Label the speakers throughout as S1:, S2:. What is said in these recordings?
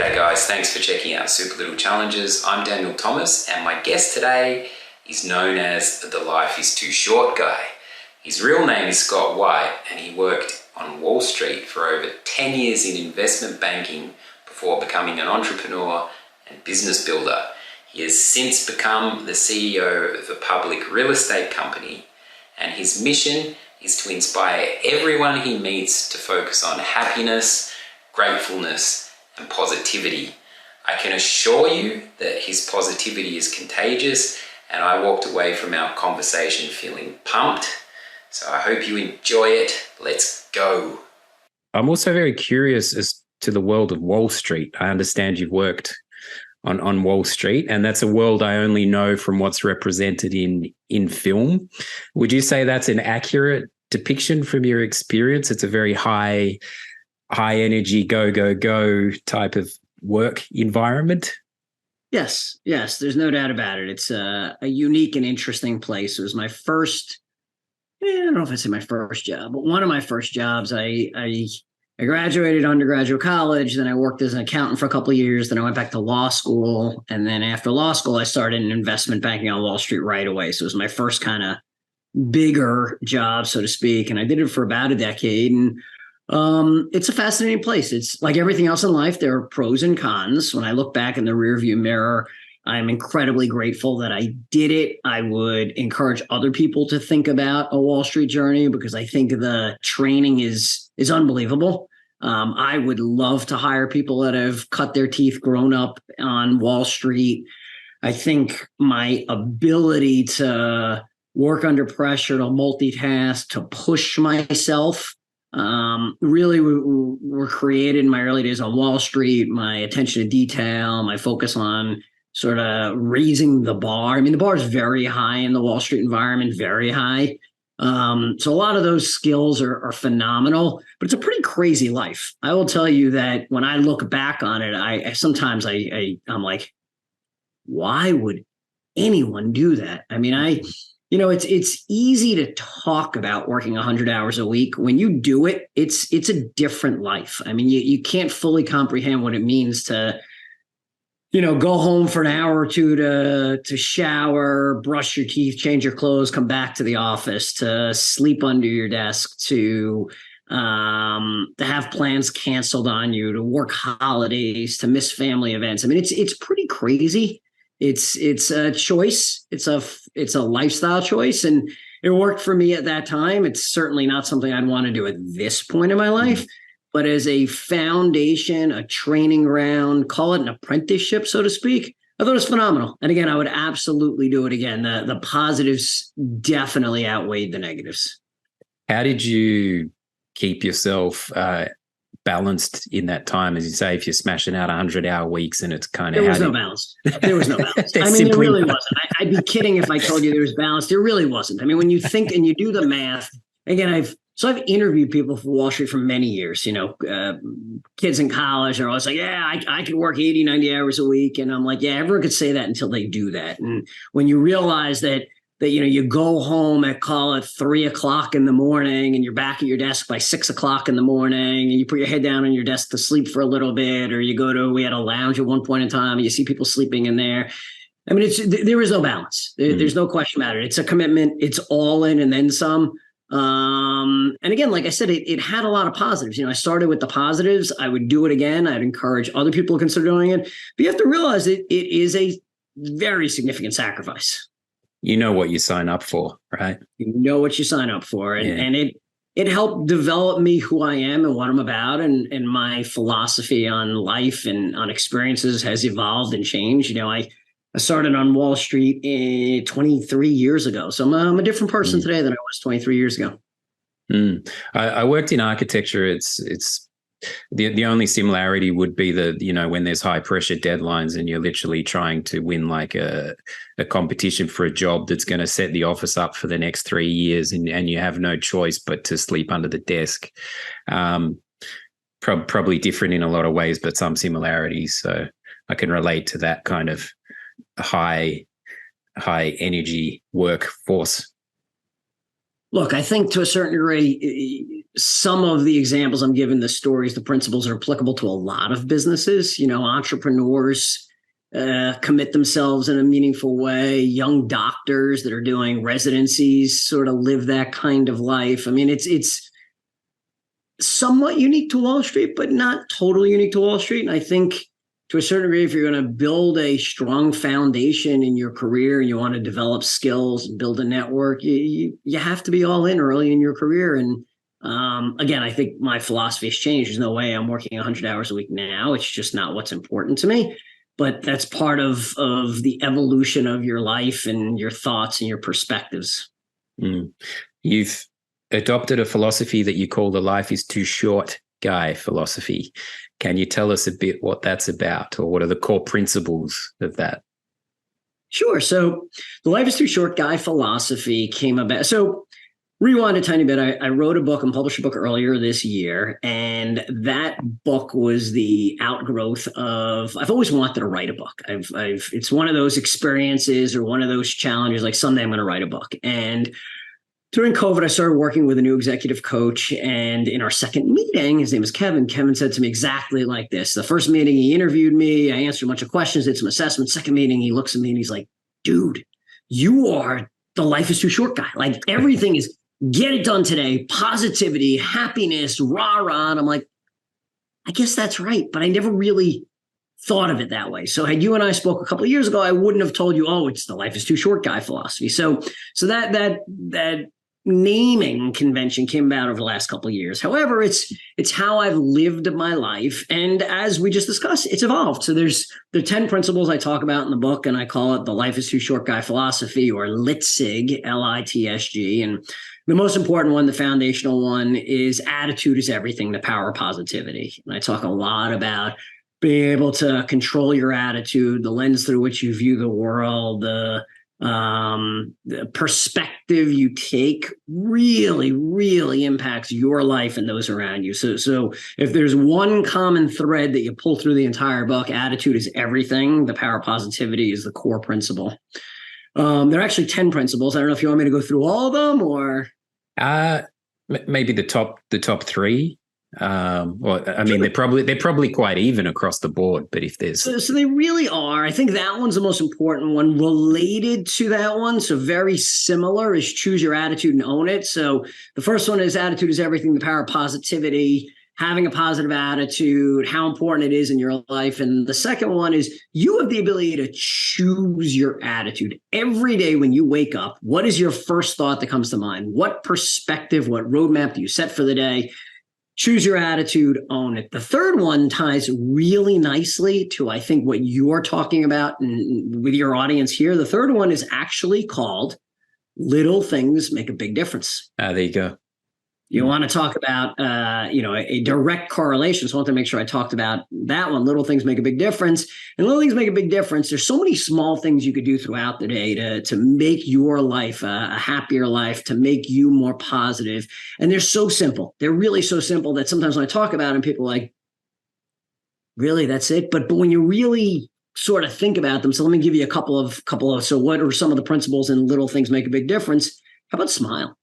S1: G'day guys, thanks for checking out Super Little Challenges. I'm Daniel Thomas and my guest today is known as the Life is Too Short guy. His real name is Scott White and he worked on Wall Street for over 10 years in investment banking before becoming an entrepreneur and business builder. He has since become the CEO of a public real estate company, and his mission is to inspire everyone he meets to focus on happiness, gratefulness, and positivity. I can assure you that his positivity is contagious, and I walked away from our conversation feeling pumped. So I hope you enjoy it. Let's go.
S2: I'm also very curious as to the world of Wall Street. I understand you've worked on Wall Street, and that's a world I only know from what's represented in film. Would you say that's an accurate depiction from your experience? It's a very high energy, go type of work environment.
S3: Yes, there's no doubt about it. It's a unique and interesting place. It was my first, I don't know if I'd say my first job, but one of my first jobs. I graduated undergraduate college, then I worked as an accountant for a couple of years, then I went back to law school, and then after law school, I started in investment banking on Wall Street right away. So it was my first kind of bigger job, so to speak, and I did it for about a decade, and it's a fascinating place. It's like everything else in life. There are pros and cons. When I look back in the rearview mirror, I'm incredibly grateful that I did it. I would encourage other people to think about a Wall Street journey because I think the training is unbelievable. I would love to hire people that have cut their teeth, grown up on Wall Street. I think my ability to work under pressure, to multitask, to push myself really were created in my early days on Wall Street. My attention to detail, my focus on sort of raising the bar. I mean, the bar is very high in the Wall Street environment, very high. So a lot of those skills are phenomenal, but it's a pretty crazy life. I will tell you that when I look back on it, I sometimes I'm like, why would anyone do that? I mean, it's easy to talk about working 100 hours a week. When you do it, it's a different life. I mean, you can't fully comprehend what it means to go home for an hour or two to shower, brush your teeth, change your clothes, come back to the office, to sleep under your desk, to have plans canceled on you, to work holidays, to miss family events. I mean, it's pretty crazy. It's a choice. It's a lifestyle choice, and it worked for me at that time. It's certainly not something I'd want to do at this point in my life. But as a foundation, a training ground, call it an apprenticeship, so to speak, I thought it was phenomenal. And again, I would absolutely do it again. The positives definitely outweighed the negatives.
S2: How did you keep yourself balanced in that time? As you say, if you're smashing out 100-hour weeks and it's kind of...
S3: There was no balance. There was no balance. I mean, there really wasn't. I'd be kidding if I told you there was balance. There really wasn't. I mean, when you think and you do the math, again, I've interviewed people for Wall Street for many years, kids in college are always like, yeah, I could work 80, 90 hours a week. And I'm like, yeah, everyone could say that until they do that. And when you realize that you go home at, call it 3:00 in the morning and you're back at your desk by 6:00 in the morning and you put your head down on your desk to sleep for a little bit, or we had a lounge at one point in time and you see people sleeping in there. I mean, there is no balance. There's no question about it. It's a commitment. It's all in and then some. And again, like I said, it had a lot of positives. I started with the positives. I would do it again. I'd encourage other people to consider doing it. But you have to realize it is a very significant sacrifice.
S2: You know what you sign up for, right?
S3: You know what you sign up for. And it helped develop me, who I am and what I'm about. And my philosophy on life and on experiences has evolved and changed. I started on Wall Street 23 years ago. So I'm a different person today than I was 23 years ago.
S2: I worked in architecture. It's the only similarity would be when there's high pressure deadlines and you're literally trying to win like a competition for a job that's going to set the office up for the next 3 years, and you have no choice but to sleep under the desk. Probably different in a lot of ways, but some similarities. So I can relate to that kind of high energy workforce.
S3: Look, I think to a certain degree, some of the examples I'm giving, the stories, the principles are applicable to a lot of businesses. Entrepreneurs commit themselves in a meaningful way. Young doctors that are doing residencies sort of live that kind of life. I mean, it's somewhat unique to Wall Street, but not totally unique to Wall Street. And I think to a certain degree, if you're going to build a strong foundation in your career and you want to develop skills and build a network, you have to be all in early in your career. And again, I think my philosophy has changed. There's no way I'm working 100 hours a week now. It's just not what's important to me. But that's part of the evolution of your life and your thoughts and your perspectives.
S2: You've adopted a philosophy that you call the life is too short guy philosophy. Can you tell us a bit what that's about, or what are the core principles of that?
S3: Sure. So the life is too short guy philosophy came about. So rewind a tiny bit. I wrote a book and published a book earlier this year. And that book was the outgrowth of, I've always wanted to write a book. It's one of those experiences or one of those challenges, like someday I'm going to write a book. And during COVID, I started working with a new executive coach. And in our second meeting, his name is Kevin. Kevin said to me exactly like this. The first meeting, he interviewed me. I answered a bunch of questions, did some assessments. Second meeting, he looks at me and he's like, dude, you are the life is too short guy. Like everything is get it done today, positivity, happiness, rah, rah. And I'm like, I guess that's right. But I never really thought of it that way. So had you and I spoke a couple of years ago, I wouldn't have told you, oh, it's the life is too short guy philosophy. So that naming convention came about over the last couple of years. However, it's how I've lived my life. And as we just discussed, it's evolved. So there are 10 principles I talk about in the book, and I call it the life is too short guy philosophy, or LITSG, LITSG. And the most important one, the foundational one, is attitude is everything, the power of positivity. And I talk a lot about being able to control your attitude, the lens through which you view the world, the perspective you take really, really impacts your life and those around you. So if there's one common thread that you pull through the entire book, attitude is everything. The power of positivity is the core principle. There are actually 10 principles. I don't know if you want me to go through all of them or.
S2: Maybe the top three. Well, I mean, they're probably quite even across the board, but if there's
S3: so they really are. I think that one's the most important one. Related to that one, so very similar, is choose your attitude and own it. So the first one is attitude is everything, the power of positivity, having a positive attitude, how important it is in your life. And the second one is you have the ability to choose your attitude. Every day when you wake up, what is your first thought that comes to mind? What perspective, what roadmap do you set for the day? Choose your attitude, own it. The third one ties really nicely to, I think, what you're talking about and with your audience here. The third one is actually called Little Things Make a Big Difference.
S2: There you go.
S3: You want to talk about, a direct correlation. So I want to make sure I talked about that one. Little things make a big difference. And little things make a big difference. There's so many small things you could do throughout the day to make your life a happier life, to make you more positive. And they're so simple. They're really so simple that sometimes when I talk about them, people are like, really, that's it? But when you really sort of think about them, so let me give you a couple of, so what are some of the principles in little things make a big difference? How about smile?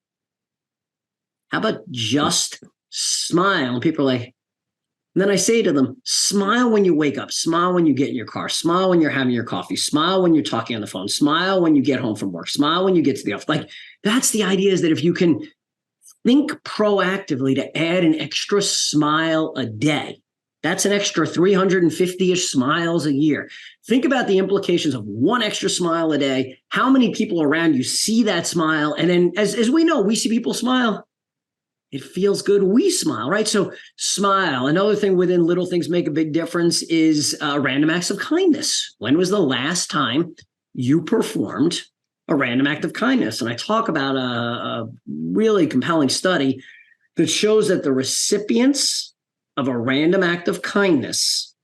S3: How about just smile? And people are like, and then I say to them, smile when you wake up, smile when you get in your car, smile when you're having your coffee, smile when you're talking on the phone, smile when you get home from work, smile when you get to the office. Like, that's the idea, is that if you can think proactively to add an extra smile a day, that's an extra 350-ish smiles a year. Think about the implications of one extra smile a day. How many people around you see that smile? And then as we know, we see people smile. It feels good. We smile, right? So smile. Another thing within little things make a big difference is random acts of kindness. When was the last time you performed a random act of kindness? And I talk about a really compelling study that shows that the recipients of a random act of kindness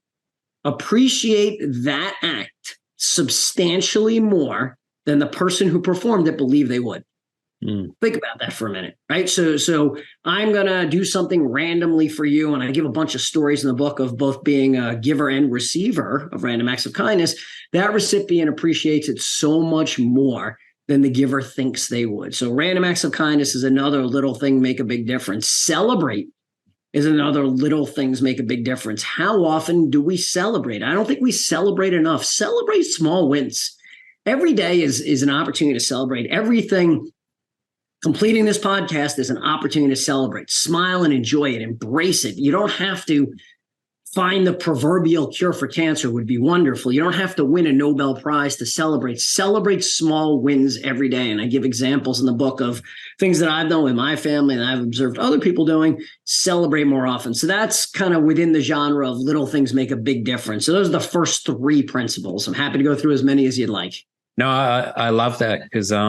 S3: appreciate that act substantially more than the person who performed it believed they would. Think about that for a minute, right? So I'm going to do something randomly for you, and I give a bunch of stories in the book of both being a giver and receiver of random acts of kindness. That recipient appreciates it so much more than the giver thinks they would. So random acts of kindness is another little thing make a big difference. Celebrate is another little things make a big difference. How often do we celebrate? I don't think we celebrate enough. Celebrate small wins. Every day is an opportunity to celebrate. Everything, completing this podcast is an opportunity to celebrate. Smile and enjoy it. Embrace it. You don't have to find the proverbial cure for cancer, would be wonderful. You don't have to win a Nobel Prize to celebrate. Celebrate small wins every day. And I give examples in the book of things that I've done with my family and I've observed other people doing. Celebrate more often. So that's kind of within the genre of little things make a big difference. So those are the first three principles. I'm happy to go through as many as you'd like.
S2: No, I love that because a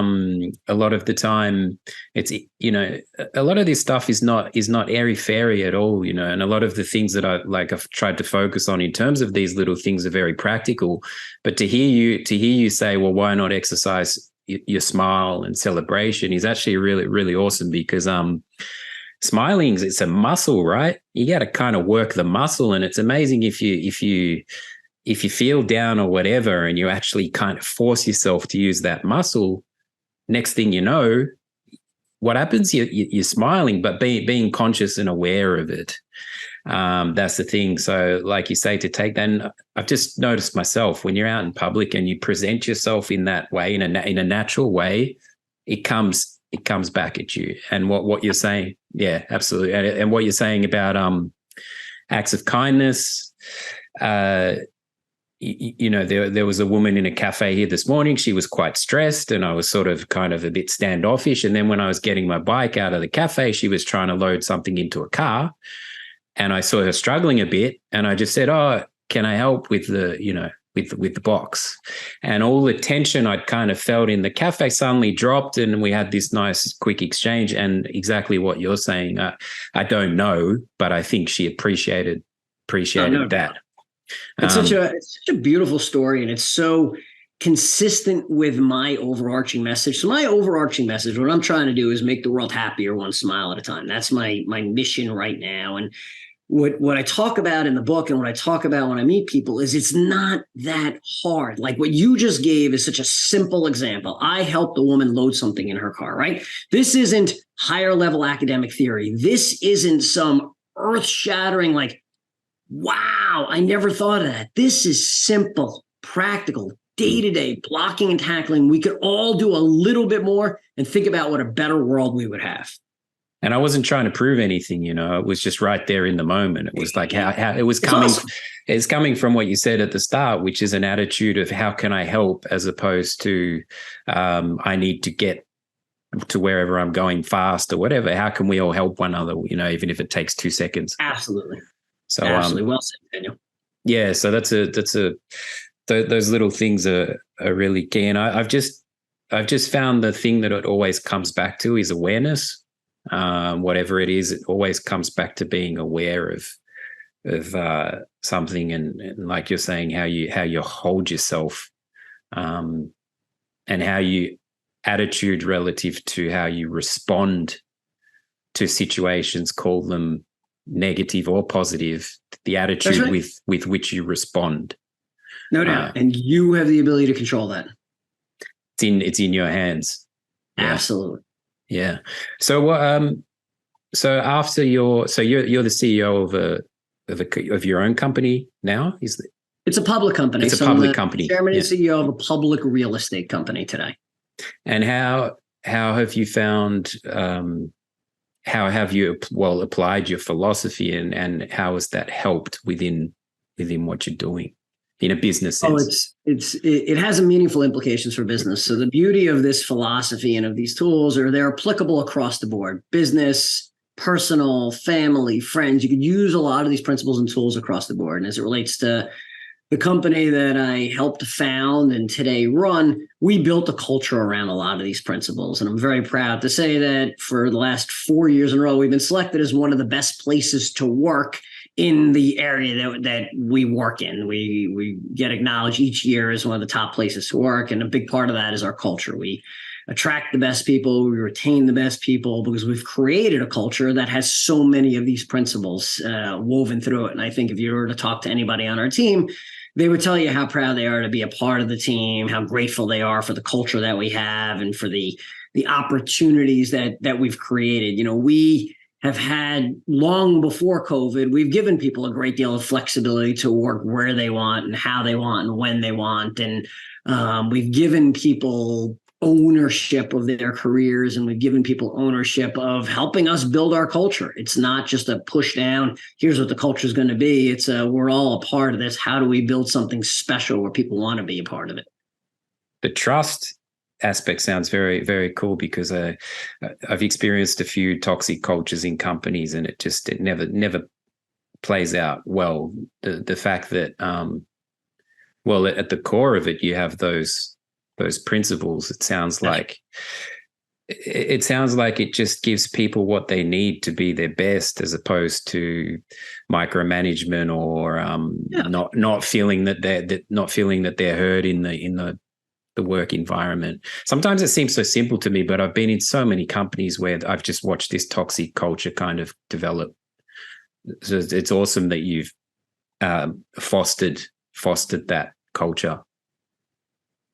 S2: lot of the time it's, you know, a lot of this stuff is not airy fairy at all, you know, and a lot of the things that I've tried to focus on in terms of these little things are very practical. But to hear you say, well, why not exercise your smile and celebration is actually really, really awesome because smiling, it's a muscle, right? You got to kind of work the muscle, and it's amazing if you feel down or whatever and you actually kind of force yourself to use that muscle, next thing you know, what happens? You're smiling, but being conscious and aware of it. That's the thing. So like you say, to take that, and I've just noticed myself when you're out in public and you present yourself in that way, in a natural way, it comes back at you. And what you're saying, yeah, absolutely. And what you're saying about acts of kindness, you know, there was a woman in a cafe here this morning. She was quite stressed and I was sort of kind of a bit standoffish. And then when I was getting my bike out of the cafe, she was trying to load something into a car and I saw her struggling a bit. And I just said, oh, can I help with the, you know, with the box? And all the tension I'd kind of felt in the cafe suddenly dropped and we had this nice quick exchange. And exactly what you're saying, I don't know, but I think she appreciated that.
S3: It's such a beautiful story, and it's so consistent with my overarching message. So my overarching message, what I'm trying to do is make the world happier one smile at a time. That's my mission right now. And what I talk about in the book and what I talk about when I meet people is it's not that hard. Like what you just gave is such a simple example. I helped a woman load something in her car, right? This isn't higher level academic theory. This isn't some earth-shattering like, wow, I never thought of that. This is simple, practical, day-to-day blocking and tackling. We could all do a little bit more and think about what a better world we would have. And
S2: I wasn't trying to prove anything, you know, it was just right there in the moment. It was like how it was coming. Awesome. It's coming from what you said at the start, which is an attitude of how can I help as opposed to I need to get to wherever I'm going fast or whatever. How can we all help one another, you know, even if it takes 2 seconds?
S3: Absolutely.
S2: So
S3: absolutely, well said, Daniel.
S2: Yeah, so those little things are really key, and I've just found the thing that it always comes back to is awareness. Whatever it is, it always comes back to being aware of something, and like you're saying, how you hold yourself, and how you attitude relative to how you respond to situations, call them negative or positive, the attitude right. with which you respond.
S3: No doubt. And you have the ability to control that.
S2: It's in your hands.
S3: Yeah. Absolutely.
S2: Yeah. So after you're the CEO of your own company now?
S3: It's a public company.
S2: It's a public company.
S3: Chairman and CEO of a public real estate company today.
S2: And how have you found how have you applied your philosophy and how has that helped within what you're doing in a business sense?
S3: It has meaningful implications for business. So the beauty of this philosophy and of these tools are they're applicable across the board, business, personal, family, friends. You could use a lot of these principles and tools across the board. And as it relates to the company that I helped found and today run, we built a culture around a lot of these principles. And I'm very proud to say that for the last 4 years in a row, we've been selected as one of the best places to work in the area that we work in. We get acknowledged each year as one of the top places to work. And a big part of that is our culture. We attract the best people, we retain the best people because we've created a culture that has so many of these principles woven through it. And I think if you were to talk to anybody on our team, they would tell you how proud they are to be a part of the team, how grateful they are for the culture that we have and for the opportunities that we've created. We have had, long before COVID, we've given people a great deal of flexibility to work where they want and how they want and when they want. And we've given people ownership of their careers, and we've given people ownership of helping us build our culture. It's not just a push down, here's what the culture is going to be. It's we're all a part of this. How do we build something special where people want to be a part of it?
S2: The trust aspect sounds very, very cool, because I've experienced a few toxic cultures in companies, and it never plays out well. The fact that at the core of it, you have those principles. It sounds like it just gives people what they need to be their best, as opposed to micromanagement or not feeling that they're heard in the work environment. Sometimes it seems so simple to me, but I've been in so many companies where I've just watched this toxic culture kind of develop. So it's awesome that you've fostered that culture.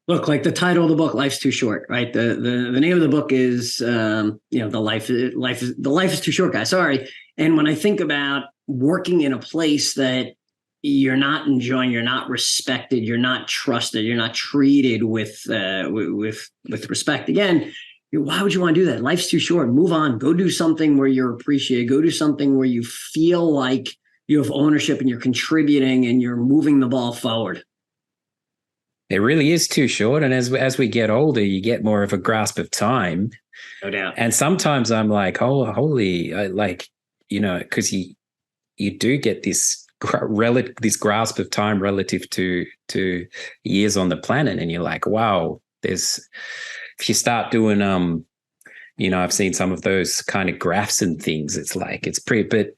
S3: Look, like the title of the book, "Life's Too Short," right? The name of the book is, the life is too short, guys. Sorry. And when I think about working in a place that you're not enjoying, you're not respected, you're not trusted, you're not treated with respect. Again, why would you want to do that? Life's too short. Move on. Go do something where you're appreciated. Go do something where you feel like you have ownership and you're contributing and you're moving the ball forward.
S2: It really is too short. And as we get older, you get more of a grasp of time.
S3: No doubt.
S2: And sometimes I'm like, because you do get this grasp of time relative to years on the planet. And you're like, wow, if you start doing, I've seen some of those kind of graphs and things. It's like, it's pretty, but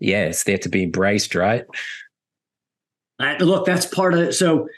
S2: yeah, it's there to be embraced, right?
S3: Look, that's part of it. So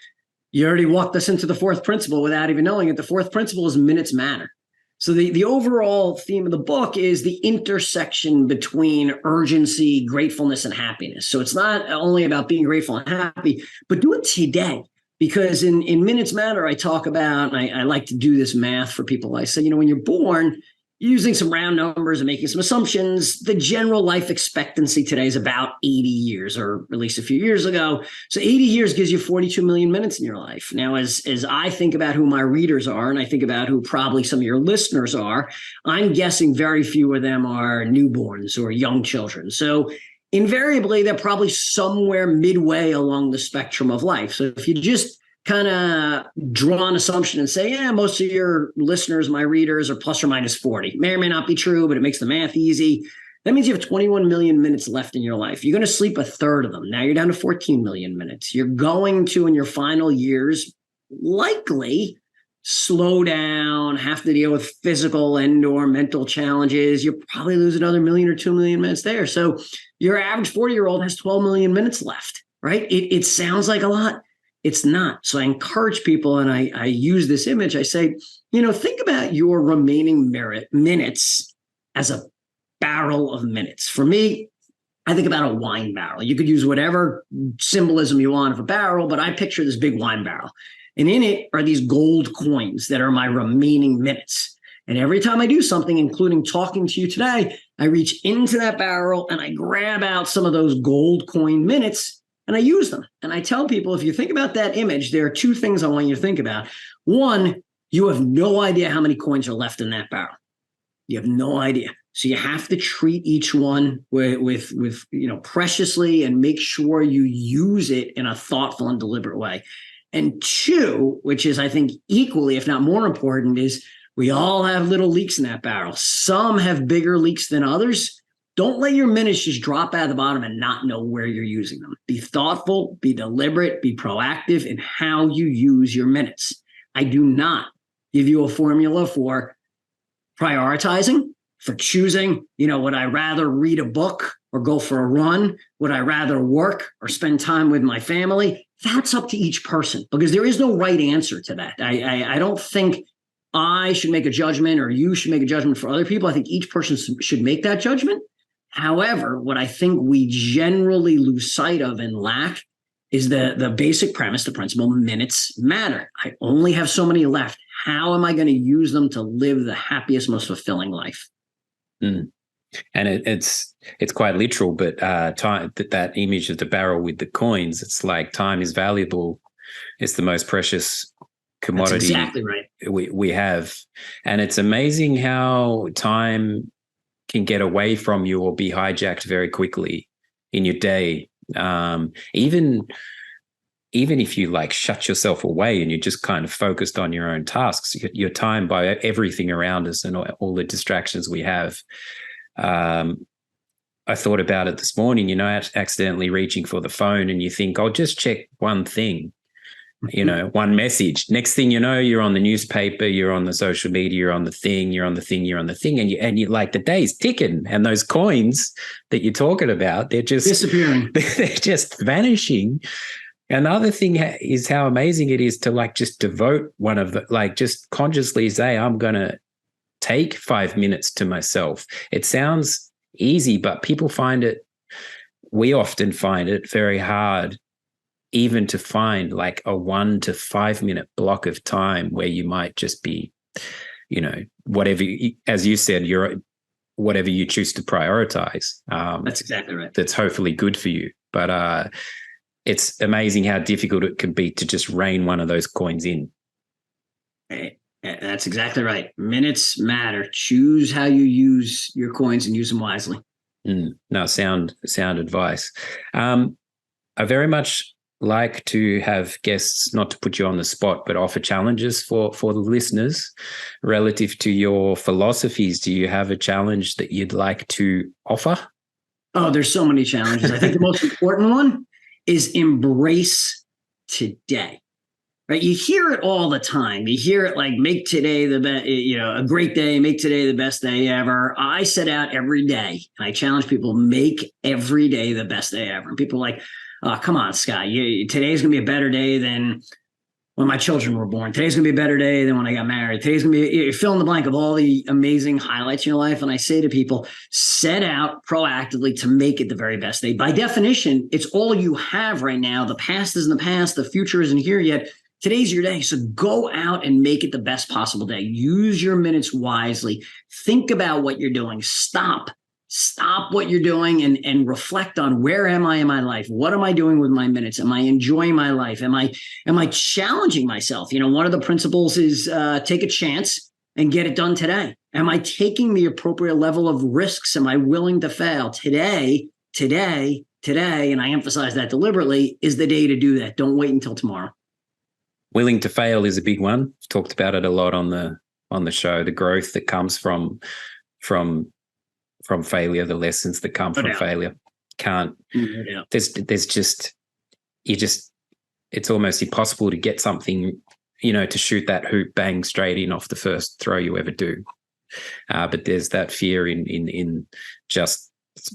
S3: you already walked us into the fourth principle without even knowing it. The fourth principle is minutes matter. So the overall theme of the book is the intersection between urgency, gratefulness, and happiness. So it's not only about being grateful and happy, but do it today. Because in Minutes Matter, I talk about, and I like to do this math for people. I say, when you're born, using some round numbers and making some assumptions, the general life expectancy today is about 80 years, or at least a few years ago. So 80 years gives you 42 million minutes in your life. Now, as I think about who my readers are, and I think about who probably some of your listeners are, I'm guessing very few of them are newborns or young children. So invariably, they're probably somewhere midway along the spectrum of life. So if you just kind of draw an assumption and say, yeah, most of your listeners, my readers, are plus or minus 40. May or may not be true, but it makes the math easy. That means you have 21 million minutes left in your life. You're going to sleep a third of them. Now you're down to 14 million minutes. You're going to, in your final years, likely slow down, have to deal with physical and or mental challenges. You'll probably lose another million or 2 million minutes there. So your average 40-year-old has 12 million minutes left, right? It sounds like a lot. It's not. So I encourage people, and I use this image. I say, think about your remaining minutes as a barrel of minutes. For me, I think about a wine barrel. You could use whatever symbolism you want of a barrel, but I picture this big wine barrel. And in it are these gold coins that are my remaining minutes. And every time I do something, including talking to you today, I reach into that barrel and I grab out some of those gold coin minutes and I use them. And I tell people, if you think about that image, there are two things I want you to think about. One, you have no idea how many coins are left in that barrel. You have no idea. So you have to treat each one with preciously, and make sure you use it in a thoughtful and deliberate way. And two, which is, I think, equally, if not more important, is we all have little leaks in that barrel. Some have bigger leaks than others. Don't let your minutes just drop out of the bottom and not know where you're using them. Be thoughtful, be deliberate, be proactive in how you use your minutes. I do not give you a formula for prioritizing, for choosing, would I rather read a book or go for a run? Would I rather work or spend time with my family? That's up to each person, because there is no right answer to that. I don't think I should make a judgment or you should make a judgment for other people. I think each person should make that judgment. However, what I think we generally lose sight of and lack is the basic premise, the principle: minutes matter. I only have so many left. How am I going to use them to live the happiest, most fulfilling life?
S2: Mm. And it's quite literal, but time, that image of the barrel with the coins, it's like time is valuable. It's the most precious commodity.
S3: That's exactly right.
S2: We have. And it's amazing how time can get away from you or be hijacked very quickly in your day. Even if you like shut yourself away and you're just kind of focused on your own tasks, you're timed by everything around us and all the distractions we have. I thought about it this morning, accidentally reaching for the phone, and you think, I'll just check one thing, one message. Next thing you know, you're on the newspaper, you're on the social media, you're on the thing, and you like the day's ticking, and those coins that you're talking about, they're just
S3: disappearing.
S2: They're just vanishing. Another thing is how amazing it is to like just devote one of the, like just consciously say, I'm going to take 5 minutes to myself. It sounds easy, but we often find it very hard even to find like a 1 to 5 minute block of time where you might just be, whatever, as you said, whatever you choose to prioritize.
S3: That's exactly right.
S2: That's hopefully good for you. But it's amazing how difficult it can be to just rein one of those coins in.
S3: That's exactly right. Minutes matter. Choose how you use your coins and use them wisely.
S2: No, sound advice. I very much like to have guests, not to put you on the spot, but offer challenges for the listeners relative to your philosophies. Do you have a challenge that you'd like to offer?
S3: Oh, there's so many challenges. I think the most important one is embrace today. Right? You hear it all the time. You hear it like, make today the best, a great day, make today the best day ever. I set out every day and I challenge people, make every day the best day ever. And people are like, oh, come on, Scott, today's going to be a better day than when my children were born. Today's going to be a better day than when I got married. Today's going to be, fill in the blank of all the amazing highlights in your life. And I say to people, set out proactively to make it the very best day. By definition, it's all you have right now. The past is in the past. The future isn't here yet. Today's your day. So go out and make it the best possible day. Use your minutes wisely. Think about what you're doing. Stop what you're doing and reflect on, where am I in my life? What am I doing with my minutes? Am I enjoying my life? Am I challenging myself? One of the principles is take a chance and get it done today. Am I taking the appropriate level of risks? Am I willing to fail? Today, and I emphasize that deliberately, is the day to do that. Don't wait until tomorrow.
S2: Willing to fail is a big one. We've talked about it a lot on the show. The growth that comes from failure, the lessons that come from failure. There's just it's almost impossible to get something, to shoot that hoop bang straight in off the first throw you ever do. But there's that fear in just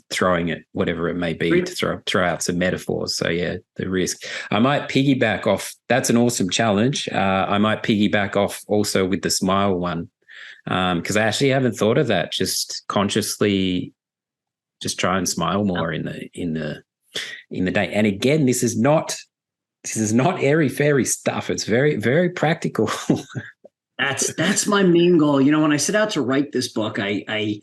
S2: throwing it, whatever it may be, to throw out some metaphors. So yeah, the risk. I might piggyback off. That's an awesome challenge. I might piggyback off also with the smile one, because I actually haven't thought of that. Just consciously, just try and smile more in the day. And again, this is not airy fairy stuff. It's very, very practical.
S3: That's my main goal. When I set out to write this book, I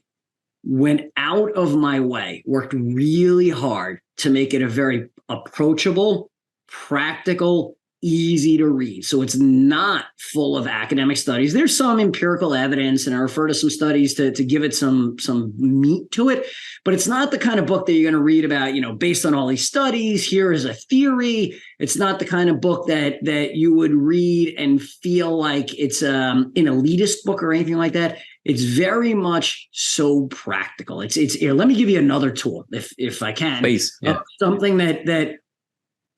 S3: went out of my way, worked really hard to make it a very approachable, practical, easy to read. So it's not full of academic studies. There's some empirical evidence, and I refer to some studies to give it some meat to it, but it's not the kind of book that you're going to read about, based on all these studies, here is a theory. It's not the kind of book that you would read and feel like it's an elitist book or anything like that. It's very much so practical. It's here, let me give you another tool if I can.
S2: Please. Yeah.
S3: Something that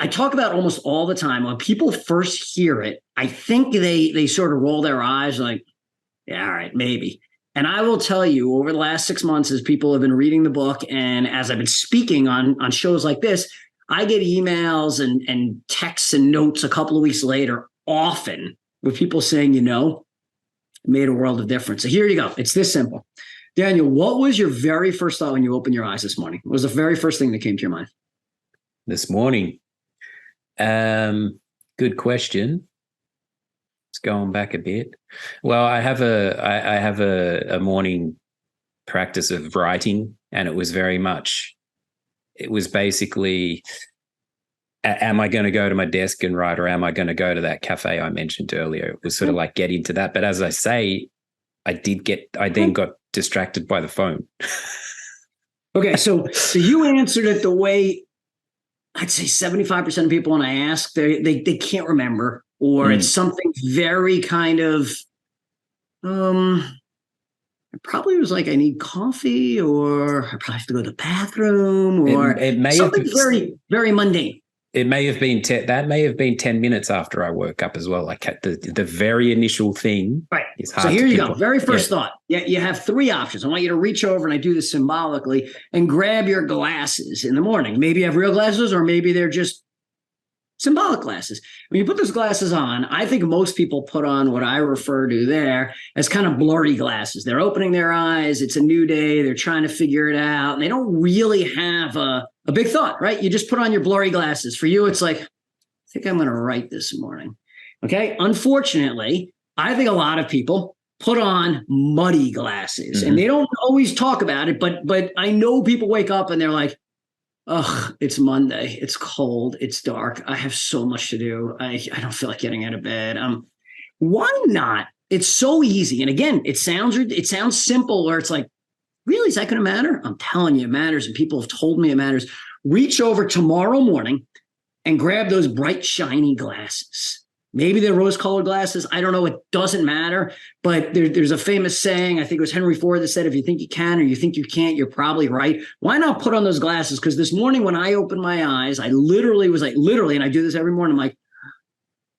S3: I talk about almost all the time. When people first hear it, I think they sort of roll their eyes like, yeah, all right, maybe. And I will tell you, over the last 6 months, as people have been reading the book and as I've been speaking on shows like this, I get emails and texts and notes a couple of weeks later, often with people saying, it made a world of difference. So here you go. It's this simple. Daniel, what was your very first thought when you opened your eyes this morning? What was the very first thing that came to your mind?
S2: This morning, Good question. It's going back a bit. Well, I have a morning practice of writing, and it was basically, am I going to go to my desk and write, or am I going to go to that cafe I mentioned earlier? It was sort of like get into that. But as I say, I then got distracted by the phone.
S3: Okay, so you answered it the way I'd say 75% of people when I ask, they can't remember, or it's something very kind of, it probably was like, I need coffee, or I probably have to go to the bathroom, or
S2: it may
S3: something
S2: have,
S3: very, very mundane.
S2: It may have been that may have been 10 minutes after I woke up as well. Like the very initial thing.
S3: Right.
S2: Is hard
S3: so here
S2: to
S3: you
S2: pinpoint.
S3: go. Very first thought. Yeah, you have three options. I want you to reach over, and I do this symbolically, and grab your glasses in the morning. Maybe you have real glasses, or maybe they're just symbolic glasses. When you put those glasses on, I think most people put on what I refer to there as kind of blurry glasses. They're opening their eyes. It's a new day. They're trying to figure it out. And they don't really have a big thought, right? You just put on your blurry glasses. For you, it's like, I think I'm going to write this morning. Okay. Unfortunately, I think a lot of people put on muddy glasses, and they don't always talk about it, but I know people wake up and they're like, oh, it's Monday. It's cold. It's dark. I have so much to do. I don't feel like getting out of bed. Why not? It's so easy. And again, it sounds simple, where it's like, really, is that going to matter? I'm telling you, it matters. And people have told me it matters. Reach over tomorrow morning and grab those bright, shiny glasses. Maybe they're rose-colored glasses. I don't know. It doesn't matter. But there's a famous saying, I think it was Henry Ford, that said, if you think you can or you think you can't, you're probably right. Why not put on those glasses? Because this morning when I opened my eyes, I literally was like, and I do this every morning, I'm like,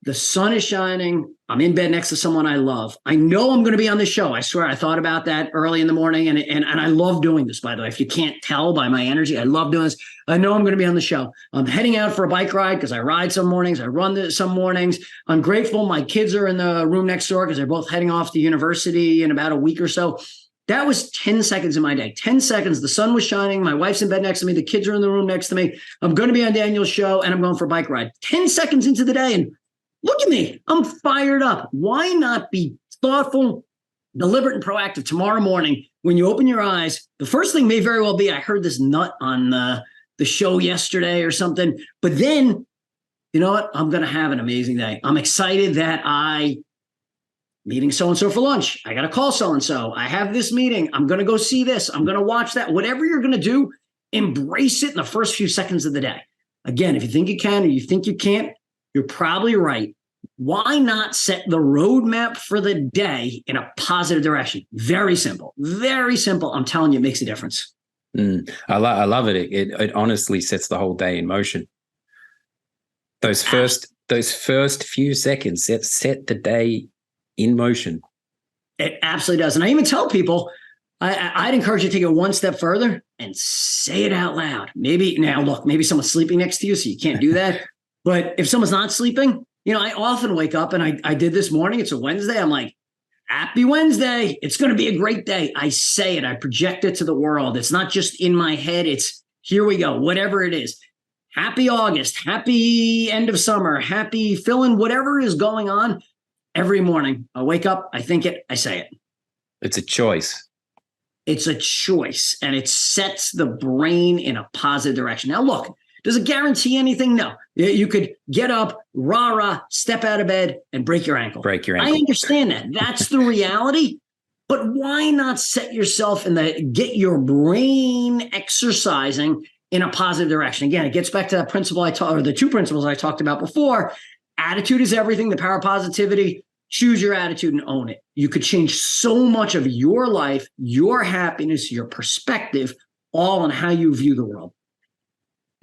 S3: the sun is shining. I'm in bed next to someone I love. I know I'm going to be on the show. I swear, I thought about that early in the morning. And I love doing this, by the way. If you can't tell by my energy, I love doing this. I know I'm going to be on the show. I'm heading out for a bike ride because I ride some mornings. I run some mornings. I'm grateful. My kids are in the room next door because they're both heading off to university in about a week or so. That was 10 seconds in my day. 10 seconds. The sun was shining. My wife's in bed next to me. The kids are in the room next to me. I'm going to be on Daniel's show, and I'm going for a bike ride. 10 seconds into the day, and look at me. I'm fired up. Why not be thoughtful, deliberate, and proactive tomorrow morning when you open your eyes? The first thing may very well be, I heard this nut on the show yesterday or something. But then, you know what? I'm going to have an amazing day. I'm excited that I meeting so-and-so for lunch. I got to call so-and-so. I have this meeting. I'm going to go see this. I'm going to watch that. Whatever you're going to do, embrace it in the first few seconds of the day. Again, if you think you can or you think you can't, you're probably right. Why not set the roadmap for the day in a positive direction? Very simple. Very simple. I'm telling you, it makes a difference.
S2: I love it. It honestly sets the whole day in motion. Those first few seconds set the day in motion.
S3: It absolutely does. And I even tell people, I'd encourage you to take it one step further and say it out loud. Maybe someone's sleeping next to you, so you can't do that. But if someone's not sleeping, I often wake up, and I did this morning. It's a Wednesday. I'm like, happy Wednesday. It's going to be a great day. I say it. I project it to the world. It's not just in my head. It's here we go, whatever it is. Happy August, happy end of summer, happy fill in whatever is going on. Every morning I wake up, I think it, I say it.
S2: It's a choice.
S3: It's a choice, and it sets the brain in a positive direction. Now, look, does it guarantee anything? No. You could get up, rah-rah, step out of bed, and break your ankle. I understand that. That's the reality. But why not set yourself get your brain exercising in a positive direction? Again, it gets back to that principle the two principles I talked about before. Attitude is everything, the power of positivity. Choose your attitude and own it. You could change so much of your life, your happiness, your perspective, all on how you view the world.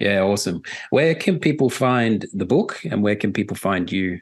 S2: Yeah, awesome. Where can people find the book, and where can people find you?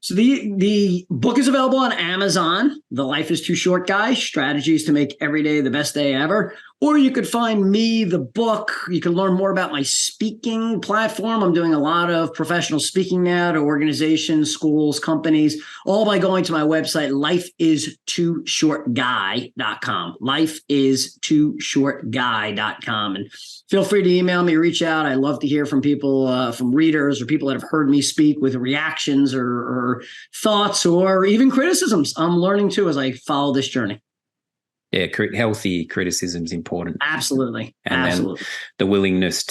S3: So the book is available on Amazon. The Life is Too Short Guy, Strategies to Make Every Day the Best Day Ever. Or you could find me, the book. You can learn more about my speaking platform. I'm doing a lot of professional speaking now to organizations, schools, companies, all by going to my website, lifeistooshortguy.com. Lifeistooshortguy.com. And feel free to email me, reach out. I love to hear from people, from readers or people that have heard me speak with reactions or thoughts or even criticisms. I'm learning too as I follow this journey.
S2: Yeah, healthy criticism is important.
S3: Absolutely.
S2: And
S3: Absolutely.
S2: then the willingness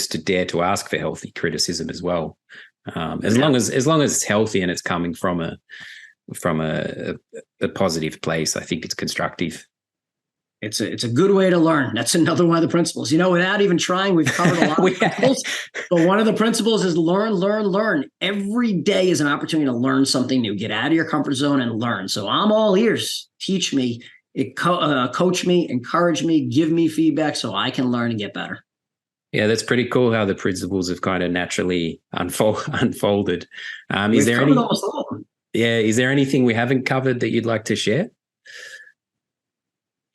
S2: to dare to ask for healthy criticism as well. As long as it's healthy and it's coming from a positive place, I think it's constructive.
S3: It's a good way to learn. That's another one of the principles. Without even trying, we've covered a lot of principles. But one of the principles is learn. Every day is an opportunity to learn something new. Get out of your comfort zone and learn. So I'm all ears. Teach me, coach me, encourage me, give me feedback so I can learn and get better.
S2: Yeah, that's pretty cool how the principles have kind of naturally unfolded. Is there anything we haven't covered that you'd like to share?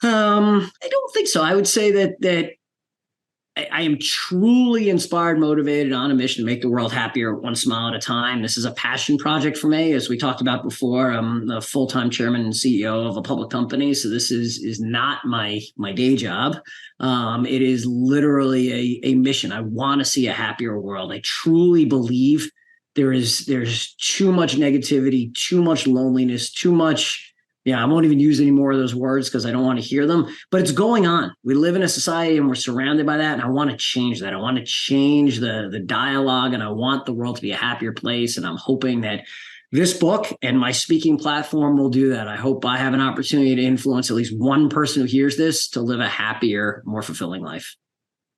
S3: I don't think so. I would say that I am truly inspired, motivated, on a mission to make the world happier one smile at a time. This is a passion project for me. As we talked about before, I'm the full-time chairman and CEO of a public company. So this is not my day job. It is literally a mission. I want to see a happier world. I truly believe there's too much negativity, too much loneliness, too much. Yeah, I won't even use any more of those words because I don't want to hear them, but it's going on. We live in a society and we're surrounded by that. And I want to change that. I want to change the dialogue, and I want the world to be a happier place. And I'm hoping that this book and my speaking platform will do that. I hope I have an opportunity to influence at least one person who hears this to live a happier, more fulfilling life.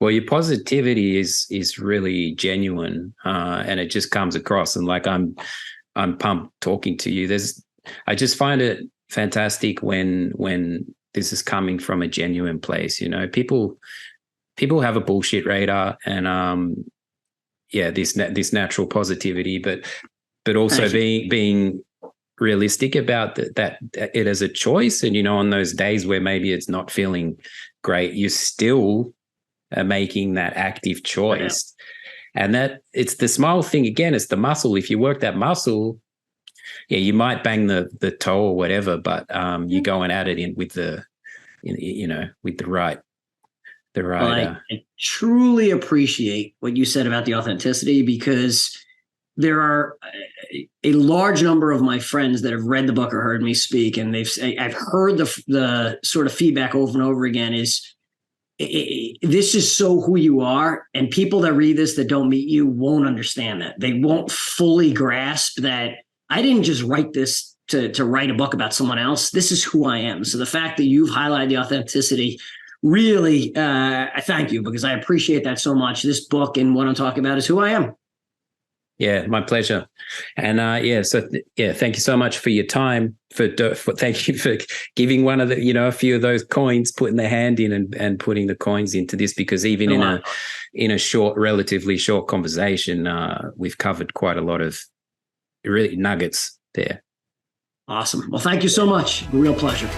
S2: Well, your positivity is really genuine, and it just comes across. And like I'm pumped talking to you. I just find it fantastic when this is coming from a genuine place. People have a bullshit radar, and this natural positivity, but also being realistic about that it as a choice. And on those days where maybe it's not feeling great, you still are making that active choice. Yeah. And that it's the small thing again. It's the muscle. If you work that muscle, yeah, you might bang the toe or whatever, but you're going at it with the right.
S3: I truly appreciate what you said about the authenticity, because there are a large number of my friends that have read the book or heard me speak, and I've heard the sort of feedback over and over again is, this is so who you are, and people that read this that don't meet you won't understand that. They won't fully grasp that I didn't just write this to write a book about someone else. This is who I am. So the fact that you've highlighted the authenticity, really, I thank you, because I appreciate that so much. This book and what I'm talking about is who I am.
S2: Yeah, my pleasure. And thank you so much for your time. Thank you for giving one of the, a few of those coins, putting the hand in and putting the coins into this, because even in a relatively short conversation, we've covered quite a lot of really nuggets there.
S3: Awesome. Well, thank you so much. A real pleasure.